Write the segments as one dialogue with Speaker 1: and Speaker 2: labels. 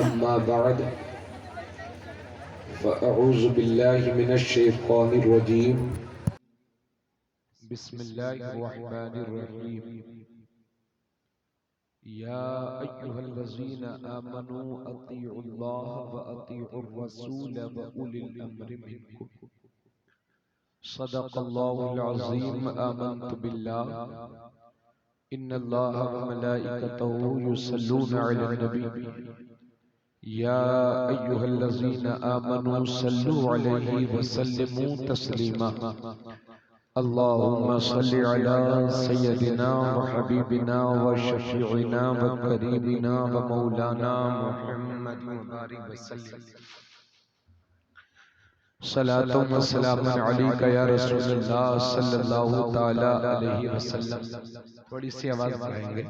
Speaker 1: अम्मा बाद फ़अऊज़ु बिल्लाहि मिनश शैतानिर रजीम बिस्मिल्लाहिर रहमानिर रहीम या अय्युहल्लज़ीना आमनू अतीउल्लाह व अतीउर रसूल व उलिल अम्रि मिनकुम सदक़ल्लाहुल अज़ीम आमन्तु बिल्लाह इन्नल्लाहा व मलाइकतहू युसल्लूना अलन नबी या अय्युहल्लज़ीना आमनू सल्लु अलैहि व सल्लिमू तस्लीमा अल्लाहुम्मा सल्लि अला सय्यदिना व हबीबिना व शफीइना व करीबिना व मौलाना मुहम्मद व बारिक वसल्लम सलातुम व सलामुन अलैका या रसूलल्लाह सल्लल्लाहु तआला अलैहि वसल्लम। थोड़ी सी आवाज बढ़ाएंगे।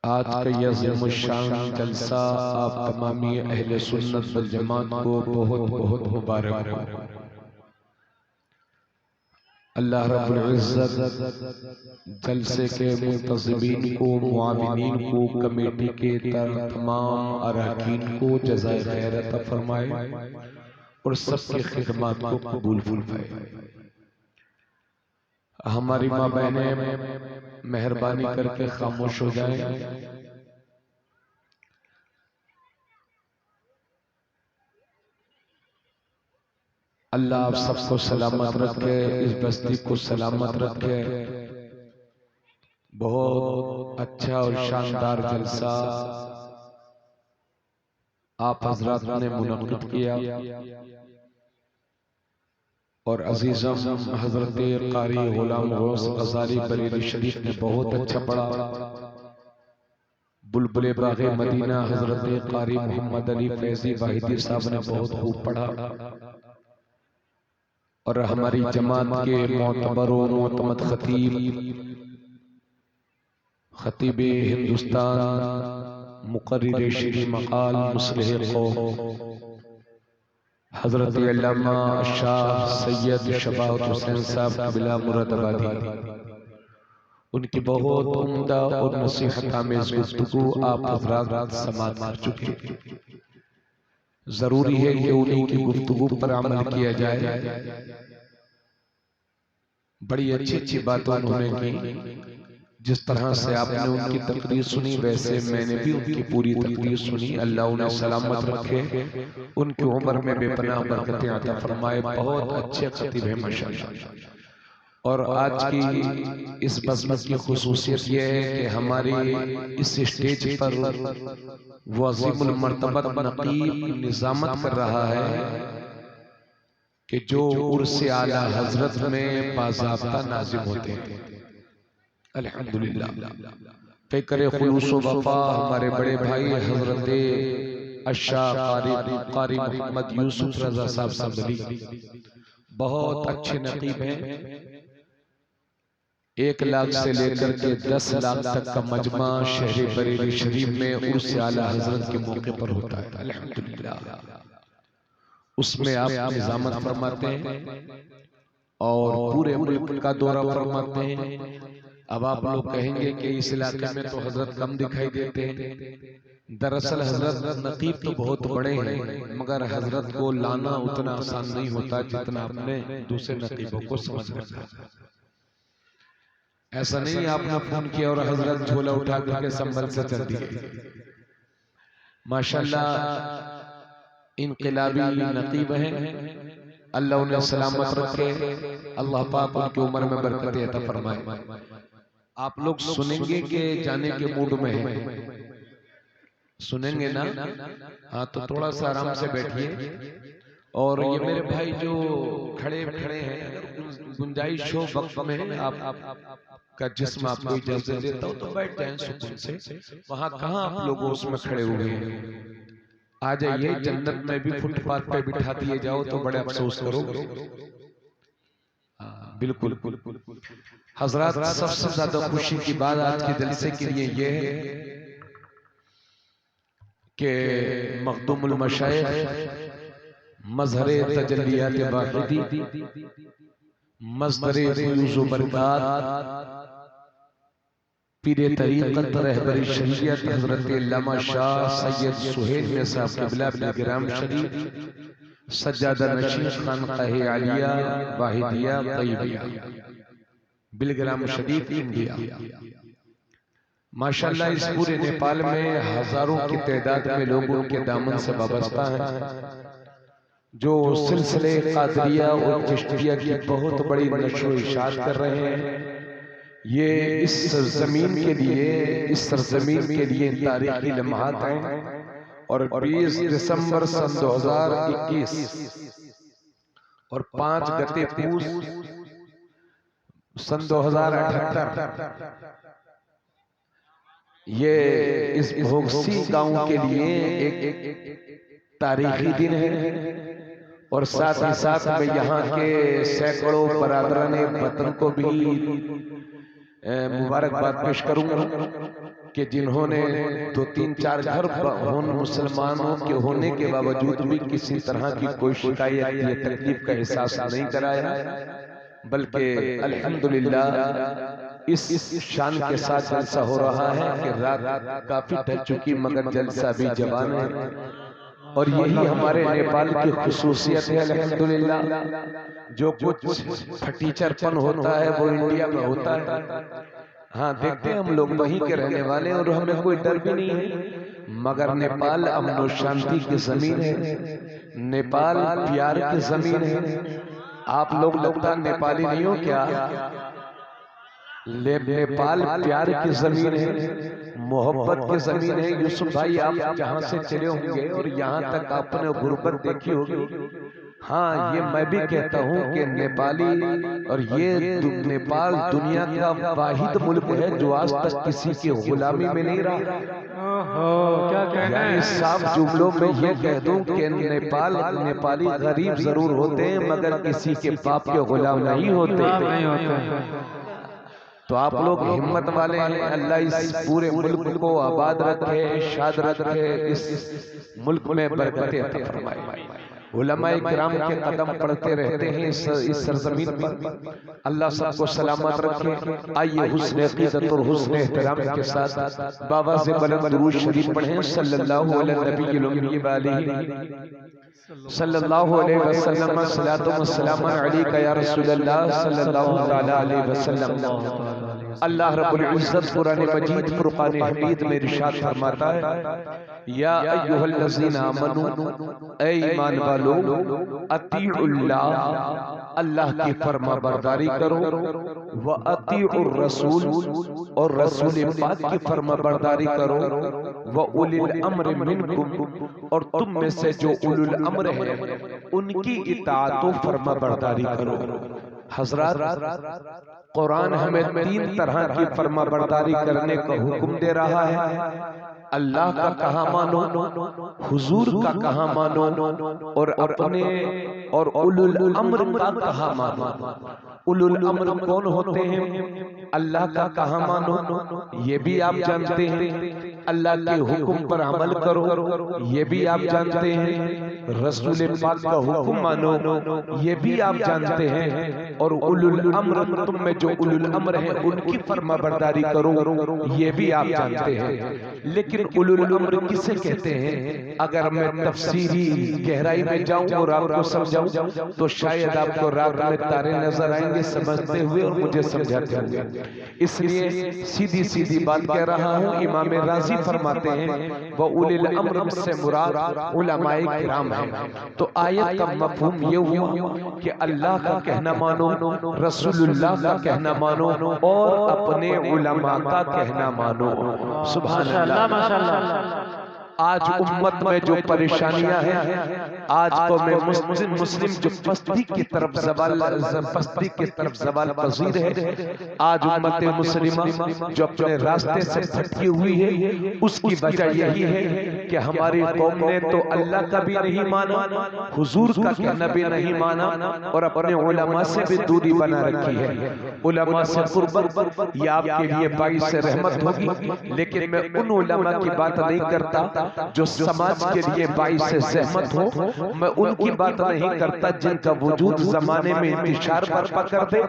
Speaker 1: आज का यह अज़ीमुश्शान जलसा आप तमामी अहले सुन्नत वल जमात को बहुत बहुत मुबारक हो। अल्लाह रब्बुल इज़्ज़त जलसे के मुंतज़िमीन को, मुआविनीन को, कमेटी के तमाम अरकान को जज़ाए खैर अता फरमाए और सबकी खिदमत को कबूल फरमाए। हमारी माँ बहनें मेहरबानी करके खामोश हो जाएं। अल्लाह आप सबको सलामत रखे, इस बस्ती को सलामत रखे। बहुत अच्छा और शानदार जलसा आप हजरात ने मुनक्किद किया और अजीज़म हजरत कारी गुलाम गौस ग़ज़ाली बरेली शरीफ ने बहुत अच्छा पढ़ा। बुलबुल बाग़े मदीना हजरत कारी मोहम्मद अली फैज़ी वाहिदी साहब ने बहुत खूब पढ़ा और हमारी जमात के मोतबर व मोतमद खतीब हिंदुस्तान, मुक़र्रिर शिरी मक़ाल, मुस्लिह क़ौम हजरत अल्लामा शाह सैयद शबावत हुसैन साहब क़िबला मुरादाबादी, उनकी बहुत उम्दा और नसीहत आमेज़ गुफ्तगू आप हज़रात समाअत कर चुके। जरूरी है कि उन्हीं की गुफ्तगू पर अमल किया जाए। बड़ी अच्छी अच्छी बातें उन्होंने की। जिस तरह से आपने उनकी तकरीर सुनी वैसे मैंने भी उनकी पूरी तकरीर सुनी। अल्लाह उन्हें सलामत रखे, उनकी उम्र में बेपनाह बरकतें अता फरमाए। बहुत अच्छे खतीब हैं माशाअल्लाह। और आज की इस बज़्म की खुसूसियत यह है कि हमारी इस स्टेज पर वो अज़ीमुल मर्तबत नक़ीब निज़ामत कर रहा है कि जो उर्स आला हजरत में बाज़ाब्ता नाज़िम होते हैं। अल्हम्दुलिल्लाह। फ़िक्र खुलूस व वफ़ा हमारे बड़े भाई हजरत अशाह कारी मोहम्मद यूसुफ रज़ा साहब संभली बहुत अच्छे नक़ीब हैं। 1 लाख से लेकर के 10 लाख तक का मजमा शहर बरेली शरीफ में उर्स आला हजरत के मौके पर होता है। अल्हम्दुलिल्लाह। उसमें आप निज़ामत फरमाते हैं और पूरे मुल्क का दौरा फरमाते हैं। अब आप लोग कहेंगे कि इस इलाके में तो हजरत कम दिखाई देते हैं। दरअसल हजरत नक़ीब तो बहुत बड़े हैं, मगर हजरत को लाना उतना आसान नहीं होता जितना आपने दूसरे नक़ीबों को समझ रखा। ऐसा नहीं आपने फोन किया और हजरत झोला उठा करके संभल से चल दिए। माशाअल्लाह इनक़िलाबी नक़ीब हैं। अल्लाह उन्हें सलामत रखे, अल्लाह पाक उनकी उम्र में बरकतें अता फरमाए। आप लोग सुनेंगे कि जाने के मूड में हैं? सुनेंगे ना? हाँ, तो थोड़ा सा आराम से बैठिए। और ये मेरे भाई जो खड़े खड़े हैं, अगर गुंजाइश हो वक्त में आप का जिस्म आपको इजाजत देता हो तो बैठ जाएं सुकून से। वहां कहाँ आप लोग उसमें खड़े हुए हैं? आ जाइए, जन्नत में भी फुटपाथ पे बिठा दिए जाओ तो बड़े अफसोस करोगे। बिल्कुल। हजरत सबसे ज्यादा खुशी की बात आज के जलसे के लिए यह है कि मखदूमुल मशाइख, मज़हरे तजल्लियात वाहिदी, मज़दरे फ़ुयूज़ व बरक़ात, पीरे तरीक़त रहबरी शरीयत हज़रत अल्लामा शाह सैयद सुहेल में साहब क़िबला बिलग्राम शरीफ सज्जादा नशीं खानक़ाह आलिया वाहिदिया तैयबिया बिलग्राम शरीफ इंडिया। माशाअल्लाह इस पूरे नेपाल में हजारों की तादाद में लोग उनके दामन से वाबस्ता हैं, जो सिलसिले क़ादरिया और चिश्तिया की बहुत बड़ी नशो इशात कर रहे हैं। ये इस सरजमीन के लिए, इस सरजमीन के लिए तारीखी लम्हात हैं और 20 दिसंबर सन 2021 और 5 गते पूस सन 2078 ये इस भोगसी गांव के लिए एक तारीखी दिन है और साथ ही साथ में यहाँ के सैकड़ों बरादरान वतन को भी मुबारकबाद पेश करूंगा कि जिन्होंने 2-3-4 घर मुसलमानों के होने के बावजूद भी किसी तरह की कोई शिकायत या तकलीफ का एहसास नहीं कराया, बल्कि अल्हम्दुलिल्लाह इस शान के साथ जलसा हो रहा है कि रात काफी ढल चुकी मगर जलसा भी जवान है। और यही हमारे नेपाल की खुसूसियत है अल्हम्दुलिल्लाह। जो कुछ फटीचरपन होता है वो इंडिया में होता है। हाँ, देखते हैं हम लोग वहीं के रहने वाले और हमें कोई डर भी नहीं है, मगर नेपाल अमन और शांति की जमीन है, नेपाल प्यार की जमीन है। आप लोग लगता नेपाली नहीं हो क्या? नेपाल प्यार की जमीन है, मोहब्बत की जमीन है। यूसुफ भाई आप जहाँ से चले होंगे और यहाँ तक आपने गुर्बत देखी होगी। हाँ, ये मैं भी कहता हूँ कि नेपाली और ये नेपाल दुनिया का वाहिद मुल्क है जो आज तक किसी की गुलामी में नहीं रहा। क्या कहना है? साफ जुमलों में ये कह दूं कि नेपाली गरीब जरूर होते हैं मगर किसी के पाप के गुलाम नहीं होते। तो आप लोग हिम्मत वाले हैं। अल्लाह इस पूरे मुल्क को आबाद रखे, शाद रखे, इस मुल्क में बरकतें अता फरमाए। उलमाए किराम के कदम पड़ते रहते हैं इस सरजमीन पर। अल्लाह सबको सलामत रखे। आइए हुस्न अक़ीदत और हुस्न एहतराम के साथ बाबा से बुलंद दुरूद शरीफ पढ़ें सल्लल्लाहु अलैहि वसल्लम सलातो व सलाम अलैका या रसूलल्लाह सल्लल्लाहु तआला अलैहि वसल्लम। अल्लाह रब्बुल इज्जत कुरान मजीद फुरकान हमीद में इरशाद फरमाता है, या अय्युहल्लज़ीना आमनू, ऐ ईमान वालो, अतीउल्लाह, अल्लाह की फरमाबरदारी करो, व अतीउर रसूल, और रसूल पाक की फरमाबरदारी करो, व उलिल अम्र मिनकुम, और तुम में से जो उलुल अम्र है उनकी इताअत व फरमाबरदारी करो। हज़रात, कुरान हमें 3 तरह की फरमाबरदारी करने का हुक्म दे रहा है। अल्लाह का कहा मानो, हुजूर का कहा मानो, और अपने और उलुल अम्र का कहा मानो। उलुल अम्र कौन होते हैं? अल्लाह का कहा मानो, ये भी आप जानते हैं। अल्लाह के हुक्म पर अमल करो, ये भी आप जानते हैं। रसूल पाक का हुक्म मानो, ये भी आप जानते हैं। और उलुल अम्र, तुम में जो उलुल अम्र है उनकी फरमाबरदारी करो, ये भी आप जानते हैं। लेकिन उलुल अम्र किसे कहते हैं? अगर मैं तफसीरी गहराई में जाऊं और आपको समझाऊं तो शायद आपको रात में तारे नजर आएंगे समझते हुए और मुझे समझाते हुए। इसलिए सीधी सीधी बात कह रहा हूँ। इमाम राजी फरमाते हैं वो उलिल अम्र से मुराद उलमाए किराम है। तो आयत का मफहूम ये हुआ कि अल्लाह का कहना मानो, रसूलुल्लाह का कहना मानो और अपने उलमा का कहना मानो। सुभान अल्लाह, माशाअल्लाह। आज उम्मत में जो परेशानियां हैं, आज तो मैं मुस्लिम जो पस्ती की तरफ जवाल पजीर है, आज उम्मत मुस्लिमा जो अपने रास्ते से भटकी हुई है, उसकी वजह यही है कि हमारी कौम ने तो अल्लाह का भी नहीं माना, हुजूर का कहना भी नहीं माना और अपने उलमा से भी दूरी बना रखी है। उलमा से कुर्बत ये आपके लिए बाइस से रहमत होगी, लेकिन मैं उन उलमा की बात नहीं करता जो समाज के लिए बाइस ज़हमत हो। मैं उनकी बात नहीं करता जिनका वजूद जमाने में इंतशार बर्पा कर दे।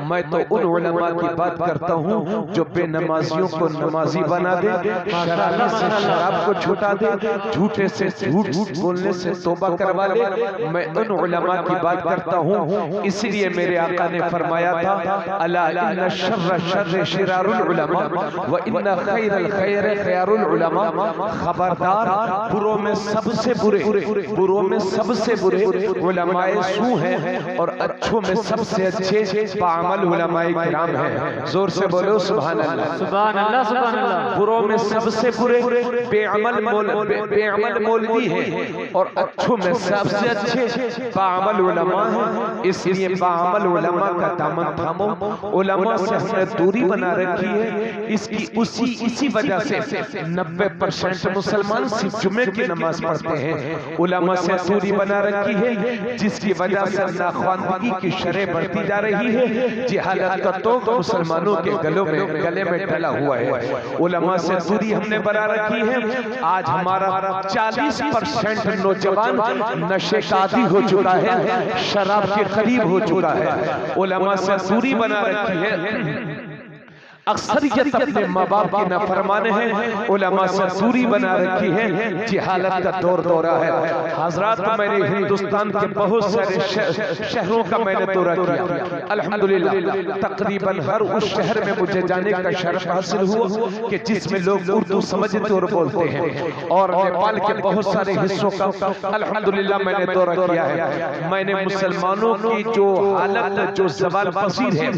Speaker 1: मैं तो उन उलमा की बात करता हूँ जो बेनमाजियों को नमाजी बना दे, शराबी से शराब को छुटा दे, झूठे से झूठ बोलने से तौबा करवा ले। मैं उन उलमा की बात करता हूँ। इसलिए मेरे आका ने फरमाया था, अला इन्ना शर्र शर्र शिरारुल उलमा व इन्ना खैरल खैर खैरुल उलमा। खबरदार, बुरों में सबसे बुरों में सबसे बुरे उलमाए सू हैं और अच्छों में सबसे अच्छे बाअमल उलमाए किराम हैं। जोर से बोलो सुभान अल्लाह,
Speaker 2: सुभान अल्लाह, सुभान अल्लाह।
Speaker 1: बुरों में सबसे बुरे बेअमल मौलवी हैं और अच्छों में सबसे अच्छे बाअमल उलमा हैं। इसलिए बाअमल उलमा का दामन थामो। उलमा से हमने दूरी बना रखी है। इसी वजह से 90% मुसलमान सिर्फ जुमे की नमाज पढ़ते हैं। उलमा से दूरी बना रखी है, जिसकी वजह से नाख्वानदगी की शरह बढ़ती जा रही है। जिहालत का तो मुसलमानों के गले में डला हुआ है। उलमा से दूरी हमने बना रखी है। आज हमारा 40% नौजवान नशे का आदी हो चुका है, शराब के करीब हो चुका है। उलमा से दूरी बना रखी है। अक्सरियत अपने माँ बाप की नाफरमान है। उलमा से दूरी बना रखी है। जिहालत का दौरा है। हजरात, मैंने हिंदुस्तान के बहुत सारे शहरों का मैंने दौरा किया। अल्हम्दुलिल्लाह तकरीबन हर उस शहर में मुझे जाने का शर्फ हासिल हुआ कि जिसमें लोग उर्दू समझते और बोलते हैं। और नेपाल के बहुत सारे हिस्सों का अल्हम्दुलिल्लाह मैंने दौरा किया है। मैंने मुसलमानों की जो हालत, जो ज़वाल पसीर है,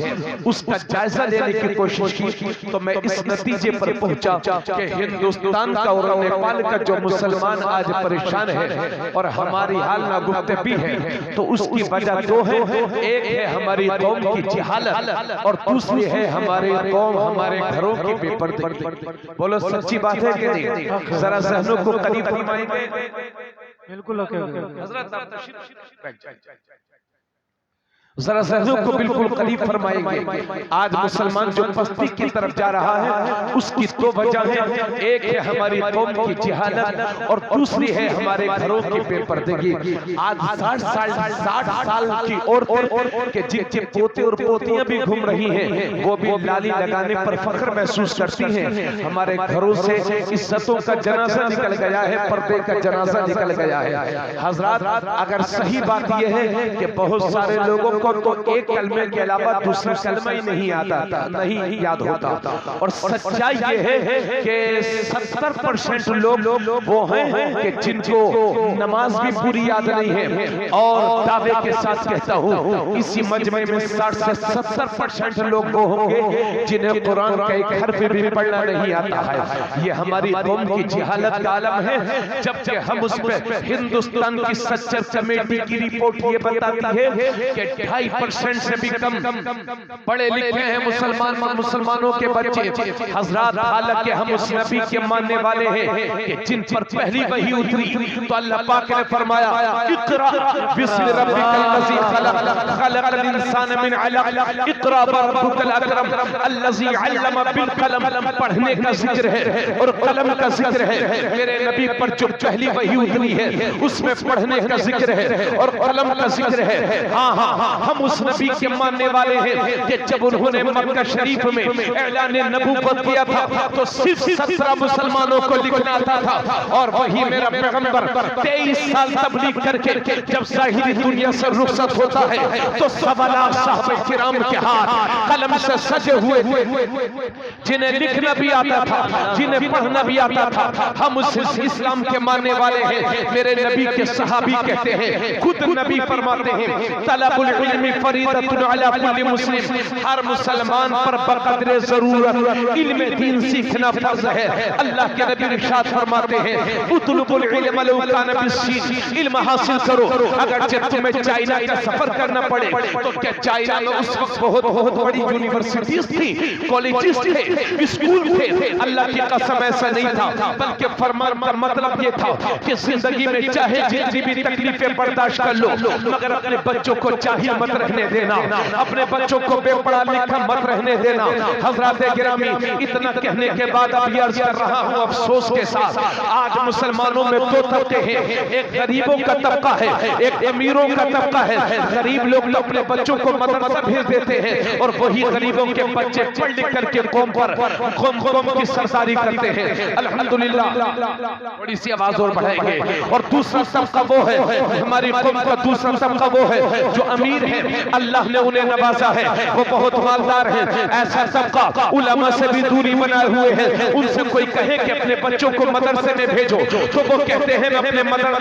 Speaker 1: उसका जायजा लेने की कोशिश की तो मैं इस नतीजे पर पहुंचा कि हिंदुस्तान का और नेपाल का जो मुसलमान आज परेशान है और हमारी हाल नागुफ्ते भी है, तो उसकी वजह दो है। एक है हमारी कौम की जिहालत और दूसरी है हमारे कौम, हमारे घरों की बेपर्दगी। बोलो सच्ची बात है कि नहीं? जरा ज़हनों को करीब फरमाएंगे।
Speaker 2: बिल्कुल
Speaker 1: जरा ज़हनों को बिल्कुल करीब फरमाएंगे। आज मुसलमान जो पस्ती की तरफ जा रहा है, उसकी दो वजह है। एक है हमारी कौम की जिहालत और दूसरी है हमारे घरों की बेपर्दगी। आज 60 साल की औरतें के जिनके पोते और पोतियां भी घूम रही हैं, वो भी लाली लगाने पर फख्र महसूस करती हैं। हमारे घरों से इज्जतों का जनाजा निकल गया है, पर्दे का जनाजा निकल गया है। हजरात, अगर सही बात यह है कि बहुत सारे लोगों को तो एक कलमे के अलावा दूसरा कलमा ही नहीं आता था, नहीं याद होता। और सच्चाई ये है कि 70% लोग वो हैं कि जिनको नमाज भी पूरी याद नहीं है। और दावे के साथ कहता हूँ, इसी मजमे में 60 से 70% लोग वो होंगे जिन्हें कुरान का एक हर्फ भी पढ़ना नहीं आता है। ये हमारी कौम की जिहालत का आलम है। जबकि हम उस पे हिंदुस्तान की सच्चर कमेटी की रिपोर्ट ये बताती है कि 2.5% से भी कम पढ़े लिखे हैं मुसलमानों के बच्चे। हजरात, हालांकि हम उस नबी के मानने वाले हैं कि जिन पर पहली वही उतरी तो अल्लाह पाक ने फरमाया, इक़रा बिस्मि रब्बिकल लज़ी खलक़ खलक़ल इंसान मिन अलक़ इक़रा रब्बुकल अकरम अल्लज़ी अल्लम बिल कलम। पढ़ने का जिक्र है और कलम का जिक्र है। मेरे नबी पर जो पहली वही उतरी है उसमें पढ़ने का जिक्र है और कलम का जिक्र है। हाँ, हम उस नबी के मानने वाले हैं कि जब उन्होंने मक्का शरीफ में ऐलान नबूवत किया था तो सिर्फ 17 मुसलमानों को लिखना आता था। और वही मेरा पैगंबर 23 साल तबलीग करके जब ज़ाहिरी दुनिया से रुखसत होता है तो 1.25 लाख साहबे किराम के हाथ कलम से सजे हुए, जिन्हें लिखना भी आता था, जिन्हें पढ़ना भी आता था। हम उस इस्लाम के मानने वाले हैं। मेरे नबी के सहाबी कहते हैं, खुद नबी फरमाते हैं, तलबुल इल्मी फरीदतुन अला कुल्ली मुस्लिम। हर मुसलमान पर बक़द्रे ज़रूरत इल्म दीन सीखना फर्ज है। अल्लाह के नबी इरशाद फरमाते हैं, उतलुबुल इल्म लौ कान बिस्सीन। इल्म हासिल करो, अगर तुम्हें चाइना का सफर करना पड़े तो क्या चाइना में उस वक्त बहुत बड़ी यूनिवर्सिटीज थी, कॉलेजेस थे, स्कूल थे? अल्लाह की कसम ऐसा नहीं था, बल्कि फरमान का मतलब ये था कि जिंदगी में चाहे जितनी भी तकलीफें बर्दाश्त कर लो, मगर अपने बच्चों को चाहिए मत रहने देना, अपने बच्चों को बेपढ़ा लिखा मत रहने देना। हजरत गिरामी, इतना कहने के बाद अब अर्ज कर रहा हूँ अफसोस के साथ, आज मुसलमानों में दो तबके हैं, एक गरीबों का तबका है, एक अमीरों का तबका है। गरीब लोग तो अपने बच्चों को मदरसा भेज देते हैं और वही गरीबों के बच्चे पढ़ लिख करके कौम की सरदारी करते हैं। अल्हम्दुलिल्लाह, थोड़ी सी आवाज और बढ़ाएंगे। और दूसरा तबका वो है, हमारी कौम का दूसरा तबका वो है जो अमीर है, अल्लाह ने उन्हें नवाजा है, वो बहुत मालदार है। ऐसा तबका उलमा से भी दूरी बनाए हुए है। उनसे कोई कहे कि अपने बच्चों को मदरसे में भेजो तो वो कहते हैं मैं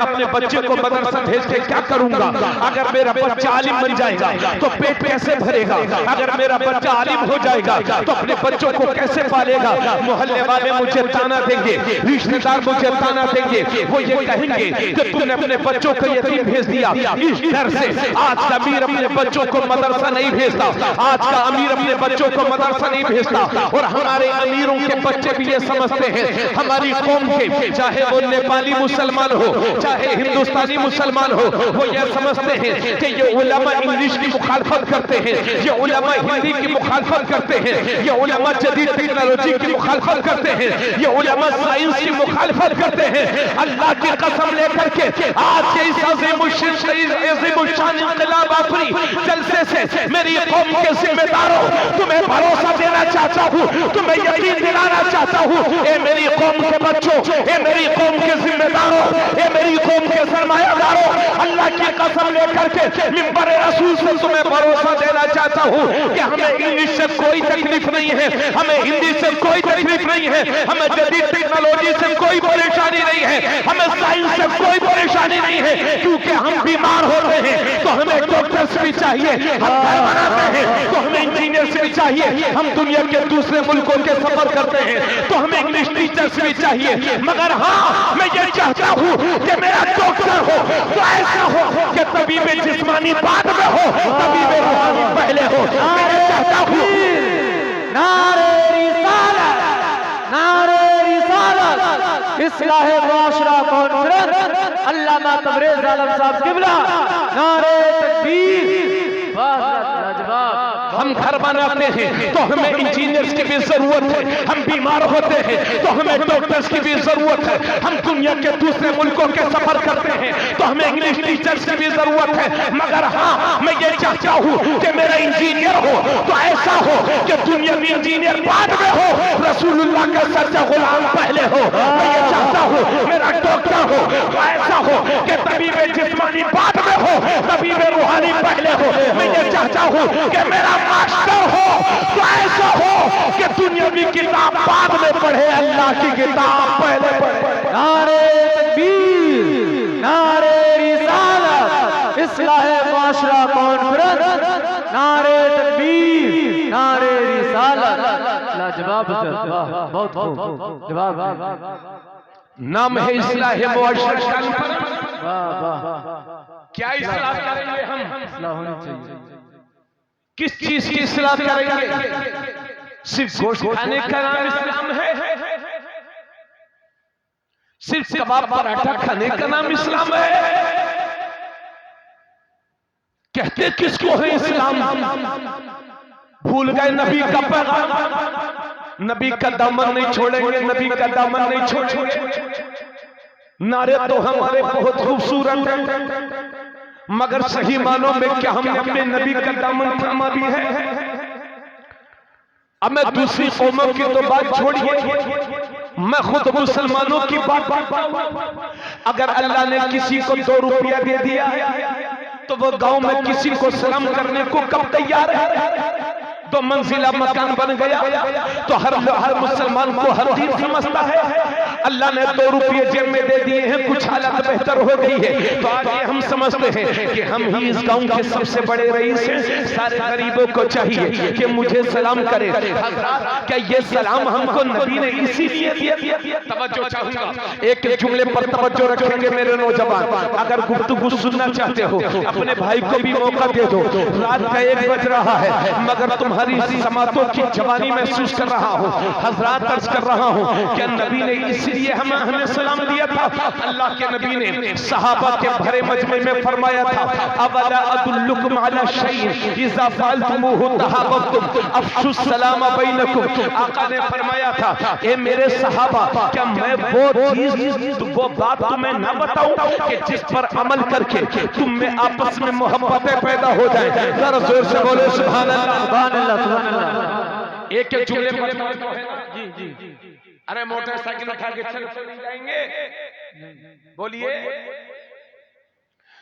Speaker 1: अपने बच्चे को मदरसा भेज के क्या करूंगा? अगर मेरा बच्चा आलिम बन जाएगा तो पेट कैसे भरेगा? अगर मेरा बच्चा आलिम हो जाएगा तो अपने बच्चों को कैसे पालेगा? मोहल्ले वाले मुझे ताना देंगे, रिश्तेदार मुझे ताना देंगे, वो ये कहेंगे कि तुमने अपने बच्चों को यतीम भेज दिया। इस डर से आज का अमीर अपने बच्चों को मदरसा नहीं भेजता, आज का अमीर अपने बच्चों को मदरसा नहीं भेजता। और हमारे अमीरों के बच्चे भी ये समझते हैं, हमारी कौम के चाहे वो नेपाली मुसलमान हो चाहे हिंदुस्तानी मुसलमान हो, वो ये समझते हैं कि ये उलमा इंग्लिश की मुखालफत करते हैं, ये उलमा हिंदी की मुखालफत करते हैं, ये उलमा जदीद टेक्नोलॉजी की मुखालफत करते हैं, ये उलमा साइंस की मुखालफत करते हैं। अल्लाह की कसम लेकर के आज के इस अज़ीमुश्शान इंक़िलाब आफरी जलसे से मेरी कौम के जिम्मेदारों तुम्हें भरोसा देना चाहता हूँ, तुम्हें यकीन दिलाना चाहता हूँ। ए मेरी कौम के बच्चों, ए मेरी कौम के जिम्मेदारों, ए मेरी कौम के सरमायादारों, अल्लाह की कसम लेकर के मिंबर रसूल से तुम्हें भरोसा देना चाहता हूँ कि हमें इंग्लिश से कोई तकलीफ नहीं है, हमें हिंदी से कोई तकलीफ नहीं है, हमें जदीद टेक्नोलॉजी से कोई परेशानी नहीं है, हमें साइंस से कोई परेशानी नहीं है। क्योंकि हम बीमार होते हैं तो हमें डॉक्टर्स भी चाहिए, हम घर बनाते हैं तो हमें इंजीनियर्स भी चाहिए, हम दुनिया के दूसरे मुल्कों के सफर करते हैं तो हमें इंग्लिश टीचर्स भी चाहिए। मगर हाँ, मैं ये चाहता हूँ कि मेरा डॉक्टर हो तो ऐसा हो कि तबीब जिस्मानी बाद में हो, तबीब रूहानी पहले हो। मैं ये चाहता हूँ
Speaker 2: नारे रिसालत, नारे रिसालत, इस्लाहे मुआशरा कॉन्फ्रेंस, अल्लामा तबरेज़ आलम साहब किबला, नारे तकबीर।
Speaker 1: हम घर बनाते हैं तो हमें इंजीनियर्स की भी जरूरत है, हम बीमार होते हैं तो हमें डॉक्टर्स की भी जरूरत है, हम दुनिया के दूसरे मुल्कों के सफर करते हैं तो हमें इंग्लिश टीचर्स की भी जरूरत है। मगर हाँ, मैं ये चाहता हूँ कि मेरा इंजीनियर हो तो ऐसा हो कि दुनिया में इंजीनियर बाद में हो, रसूलुल्लाह का सच्चा गुलाम पहले हो। मैं ये चाहता हूँ मेरा डॉक्टर हो तो ऐसा हो कि तबीब जिस्मानी बाद में हो, तबीब रूहानी पहले हो। मैं ये चाहता हूँ कि मेरा मास्टर हो तो ऐसा हो कि दुनियावी किताब बाद में पढ़े, अल्लाह की किताब पहले पढ़े।
Speaker 2: नारे तकबीर, नारे रिसालत, इस्लाहे मुआशरा कॉन्फ्रेंस, नारे तकबीर, नारे रिसालत। लाजवाब बहुत खूब जवाब।
Speaker 1: नाम है इस्लाहे मुआशरा कॉन्फ्रेंस।
Speaker 2: वाह वाह,
Speaker 1: क्या इस्लाह करेंगे हम?
Speaker 2: इस्लाह होनी चाहिए।
Speaker 1: किस चीज की इस्लाह करेंगे? सिर्फ गोश्त खाने का नाम इस्लाम है? सिर्फ कबाब पराठा खाने का नाम इस्लाम है? कहते किसको है इस्लाम? भूल गए नबी का पैगाम, नबी का दामन नहीं छोड़ेंगे, नबी का दामन नहीं छोड़ेंगे। नारे तो हमारे बहुत खूबसूरत हैं, मगर सही मानों में क्या हमने अपने नबी का दामन थामा भी है? अब मैं दूसरी कौमों की तो बात छोड़िए, मैं खुद मुसलमानों की बात करता हूं। अगर अल्लाह ने किसी को 2 रुपया दे दिया तो वो गांव में किसी को सलाम करने को कब तैयार है? 2 मंजिला मकान बन गया तो हर मुसलमान को हर दिन समझता है। अल्लाह ने 2 रुपये जेब में दे दिए हैं, कुछ हालत बेहतर हो गई है तो आज हम समझते हैं कि हम ही इस गांव के सबसे बड़े रईस हैं। सारे गरीबों को चाहिए कि मुझे सलाम करे। क्या ये सलाम हमको नबी ने इसीलिए दिया? तवज्जो चाहूंगा, एक जुमले पर तवज्जो रखेंगे मेरे नौजवान। अगर गुफ्तगू सुनना चाहते हो अपने भाई को भी मौका दे दो। रात का 1 बज रहा है मगर तुम्हारे भरी समातों की जवानी महसूस कर रहा हूँ। हजरात अर्ज कर रहा हूँ कि नबी ने इसलिए हमें सलाम दिया था। अल्लाह के नबी ने सहाबा के भरे मजमे में फरमाया था, अवला अदुल्लुकुम अला शैइन इज़ा फ़अल्तुमूहु तहाब्बतुम अफ़शु सलाम बैनकुम। आका ने फरमाया था, ए मेरे सहाबा, क्या मैं वो बात तुम्हें न बताऊं कि जिस पर अमल करके तुम में आपस में मोहब्बतें पैदा हो जाए। जरा जोर से बोलो सुभान अल्लाह,
Speaker 2: सुभान अल्लाह, सुभान अल्लाह।
Speaker 1: एक एक जुमले पर
Speaker 2: जी जी जी।
Speaker 1: अरे मोटरसाइकिल उठा के चल जाएंगे, बोलिए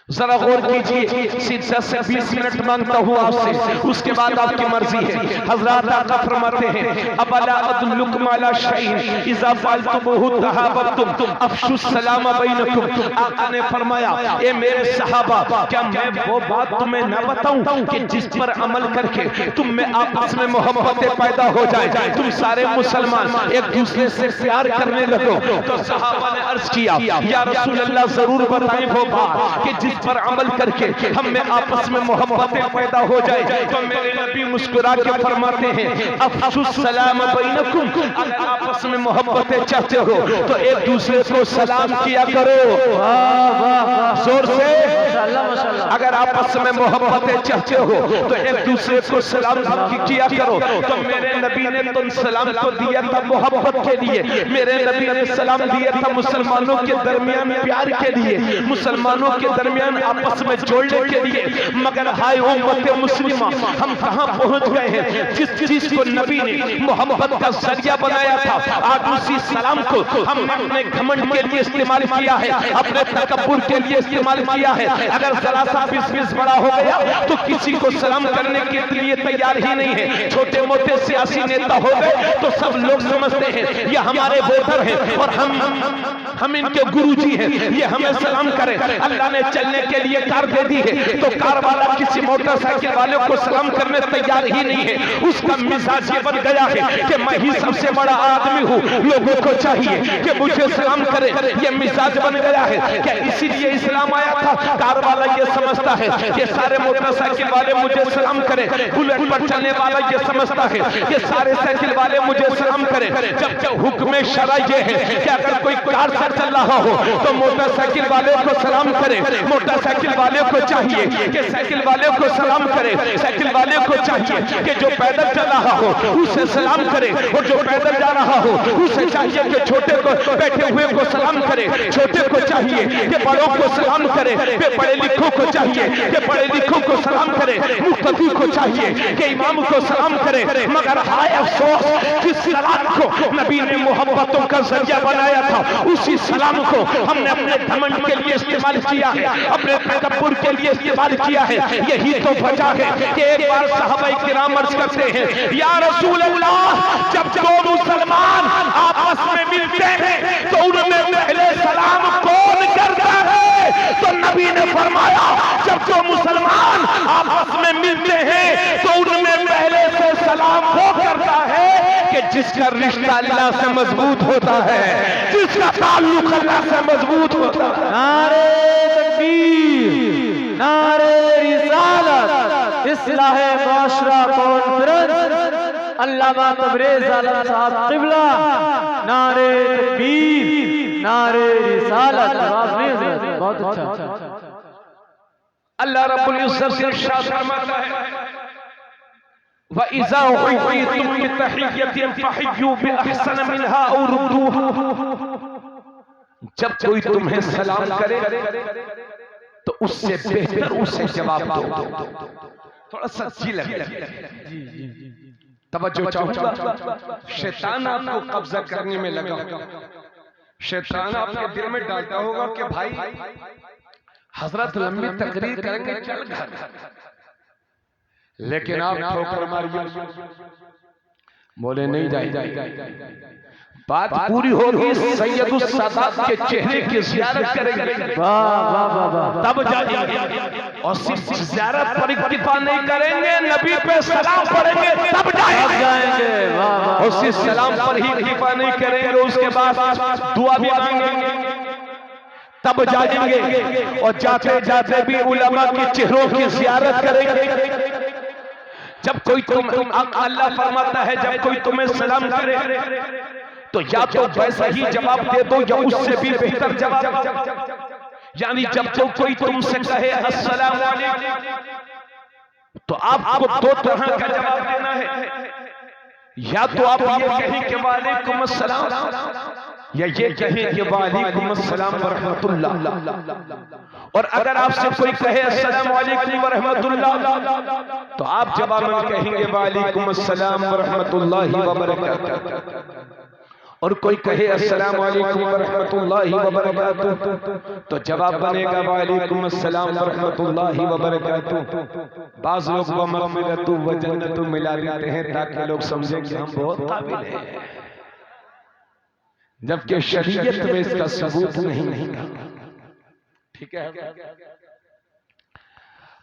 Speaker 1: जरा गौर कीजिए। सीधा से 20 मिनट मांगता हूँ आपसे, उसके बाद आपकी मर्जी है। हजरत आका फरमाते हैं, अबला अदुल्लुकुम अला शैइन इज़ा फ़अल्तुमूहु तहाब्बतुम अफ़शु सलाम बैनकुम। आका ने फरमाया, ए मेरे सहाबा, क्या मैं वो बात तुम्हें न बताऊं कि जिस पर अमल करके तुम में आपस में मोहब्बतें पैदा हो जाए, तुम सारे मुसलमान एक दूसरे से प्यार करने लगो। तो सहाबा ने अर्ज किया, या रसूल अल्लाह, जरूर बताएं वो बात कि जिस पर अमल करके हम में आपस में मोहब्बतें पैदा हो जाए। तो मेरे नबी मुस्कुरा के फरमाते हैं, अफ़शु सलाम बैनकुम, अगर आपस में मोहब्बतें चाहते हो तो एक दूसरे को सलाम किया करो। जोर से, अगर आपस में मोहब्बतें चाहते हो तो एक दूसरे को सलाम किया करो। तो मेरे नबी ने तुम सलाम को दिया था मोहब्बत के लिए, मेरे नबी ने सलाम दिया था मुसलमानों के दरमियान प्यार के लिए, मुसलमानों के दरमियान आपस में जोड़ने के लिए। मगर हाय उम्मत मुस्लिमा, हम कहां पहुंच गए हैं? जिस चीज को नबी ने मोहब्बत का जरिया बनाया था, आज उसी सलाम को हम अपने घमंड के लिए इस्तेमाल किया है, अपने तकब्बुर के लिए इस्तेमाल किया है। अगर जरा सा बिजनेस बड़ा हो गया तो किसी को सलाम करने के लिए तैयार ही नहीं है। छोटे मोटे सियासी नेता हो गए तो सब लोग समझते हैं ये हमारे वोटर हैं और हम इनके गुरुजी हैं, ये हमें सलाम करें। अल्लाह ने चलने के लिए कार दे दी है तो कार वाला किसी मोटरसाइकिल वाले को सलाम करने तैयार ही नहीं है। उसका मिजाज ये बन गया है कि मैं ही सबसे बड़ा आदमी हूँ, लोगों को चाहिए कि मुझे सलाम करे। ये मिजाज बन गया है क्या? इसीलिए इस्लाम आया था। कार वाला ये समझता है कि सारे मोटरसाइकिल वाले मुझे सलाम करें, बुलेट पर चलने वाला ये समझता है कि सारे साइकिल वाले मुझे सलाम करें। जब हुक्म शरा ये है कि अगर कोई कार से चल रहा हो तो मोटरसाइकिल वाले को सलाम करे। मोटरसाइकिल वाले को चाहिए कि साइकिल वाले को सलाम करे, साइकिल वाले को चाहिए कि जो पैदल चल रहा हो उसे सलाम करे, और जो पैदल जा रहा हो उसे चाहिए कि छोटे को बैठे हुए को सलाम करे, छोटे को चाहिए कि बड़ों को सलाम करे, पढ़े लिखों को चाहिए कि पढ़े लिखों को सलाम करे, मुक्तदी को चाहिए कि इमाम को सलाम करे। मगर हाय अफसोस, जिस सलाम को नबी ने मोहब्बतों का जरिया बनाया था, उसी सलाम को हमने अपने घमंड के लिए इस्तेमाल किया है, अपने तकब्बुर के लिए इस्तेमाल किया है। यही तो वजह है कि एक बार सहाबाए किराम अर्ज करते हैं, या रसूल अल्लाह, जब दो मुसलमान आपस में मिलते हैं तो उनमें पहले सलाम कौन करता है? तो नबी ने फरमाया, जब दो मुसलमान आपस में मिलते हैं तो उनमें पहले से सलाम वो करता है कि जिसका रिश्ता अल्लाह से मजबूत होता है, जिसका ताल्लुक अल्लाह से मजबूत होता है।
Speaker 2: नारे तकबीर, नारे रिसालत, इस्लाहे माशरा कॉन्फ्रेंस, अल्लामा तबरेज़ आलम साहब क़िबला, नारे तकबीर, नारे रिसालत। बहुत अच्छा।
Speaker 1: अल्लाह रब्बुल इज्जत से इरशाद फरमाता है, व इज़ा हुय्यितुम बितहिय्यतिन फहय्यू बिअहसन मिनहा औ रुद्दूहा। जब कोई तुम्हें सलाम करे तो उससे बेहतर उसे जवाब दो। थोड़ा सा जी लगे, तवज्जो चाहूंगा। शैतान आपको कब्जा करने में लगा होगा, शैतान आपके दिल में डालता होगा कि भाई हजरत लंबी तकरीर करेंगे, चल घर, लेकिन आप ठोकर मारिए, बोले नहीं जाए। बात पूरी होगी, सैयदुस सादात के चेहरे की ज़ियारत करेंगे, तब जाएंगे। और सिर्फ ज़ियारत पर इक्तिफा नहीं करेंगे, नबी पे सलाम पढ़ेंगे तब जाएंगे। और सिर्फ सलाम पर ही इक्तिफा नहीं करेंगे, उसके बाद दुआ भी मांगेंगे तब जाएंगे। और जाते जाते भी उलमा के चेहरों की ज़ियारत करेंगे। जब कोई अल्लाह फरमाता है जब कोई तुम्हें सलाम करे तो या तो वैसा ही जवाब दे दो या उससे भी बेहतर जवाब। यानी जब तो कोई तुमसे कहे अस्सलाम वालेकुम तो आपको दो तरह का जवाब देना है। या तो आप ये कहें कि वालेकुम अस्सलाम या ये कहें कि वालेकुम अस्सलाम व रहमतुल्लाह। और अगर आपसे कोई कहे अस्सलाम वालेकुम व रहमतुल्लाह तो आप जवाब में कहेंगे वालेकुम अस्सलाम व रहमतुल्लाहि व बरकातुहू। और कोई कहे अस्सलाम वालेकुम व रहमतुल्लाहि व बरकातुहू तो जवाब बनेगा वालेकुम अस्सलाम व रहमतुल्लाहि व बरकातुहू। बाज़ लोग व मग़फ़िरतु व जन्नतु मिला देते हैं ताकि लोग समझें कि हम बहुत काबिल हैं, जबकि शरीयत में इसका सबूत नहीं। ठीक है।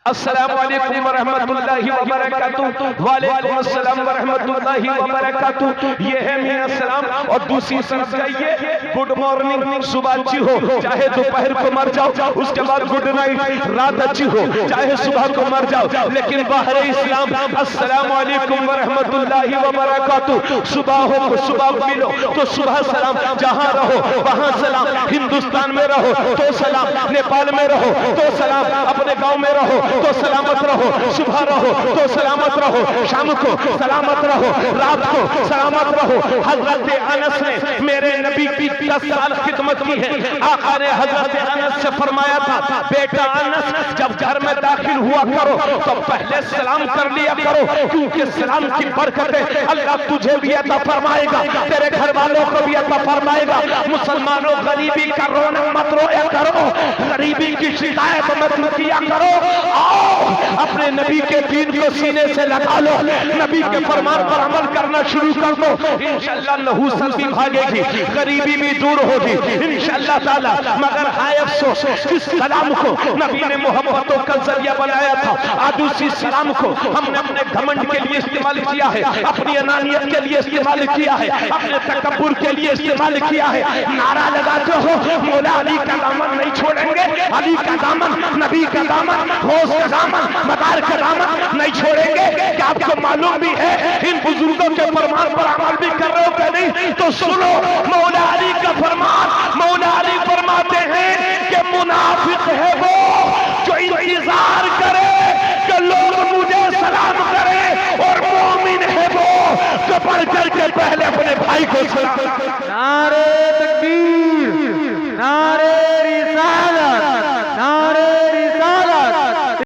Speaker 1: अस्सलाम वालेकुम व रहमतुल्लाहि व बरकातुहू, वालेकुम अस्सलाम व रहमतुल्लाहि व बरकातुहू, ये है मियां सलाम। और दूसरी तरफ जाइए गुड मॉर्निंग, सुबह अच्छी हो, चाहे दोपहर को मर जाओ, उसके बाद गुड नाइट, रात अच्छी हो, चाहे सुबह को मर जाओ, लेकिन बाहर इस्लाम अस्सलाम वालेकुम व रहमतुल्लाहि व बरकातुहू। सुबह हो सुबह मिलो तो सुबह सलाम, जहां रहो वहां सलाम, हिंदुस्तान में रहो तो सलाम, नेपाल में रहो तो सलाम, अपने गांव में रहो तो सलामत रहो, सुबह रहो तो सलामत रहो, शाम को सलामत रहो, रात को सलामत रहो। हजरत अनस ने मेरे नबी की 10 साल खिदमत की है। आका ने हजरत अनस से फरमाया था बेटा अनस जब घर में दाखिल हुआ करो तो पहले सलाम कर लिया करो, क्योंकि सलाम की बरकतें अल्लाह तुझे भी अता फरमाएगा, तेरे घर वालों को भी अता फरमाएगा। मुसलमानों गरीबी का रोना मत रोया करो, गरीबी की शिकायत मत किया करो। आओ अपने नबी के दीन को सीने से लगा लो, नबी के फरमान पर अमल करना शुरू कर दो, इंशाअल्लाह नहुसत भी भागेगी, गरीबी भी दूर होगी इंशाअल्लाह ताला। मगर हाय अफसोस इस सलाम को नबी ने मोहब्बतों का जरिया बनाया था, आज उसी सलाम को हमने अपने घमंड के लिए इस्तेमाल किया है, अपनी अनानियत के लिए इस्तेमाल किया है, अपने तकब्बुर के लिए इस्तेमाल किया है। नारा लगाते हो मौला अली का दामन नहीं छोड़ेंगे, अली का दामन, नबी का दामन, होश का दामन, मदार का दामन नहीं छोड़ेंगे। क्या आपको मालूम भी है इन बुजुर्गों के फरमान पर अमल भी कर रहे हो क्या नहीं? तो सुनो मौला अली का फरमान। मौला अली फरमाते हैं कि मुनाफिक है वो जो इंतजार करे कि लोग मुझे सलाम करें, और मोमिन है वो जो बढ़ चढ़ के पहले अपने भाई को सलाम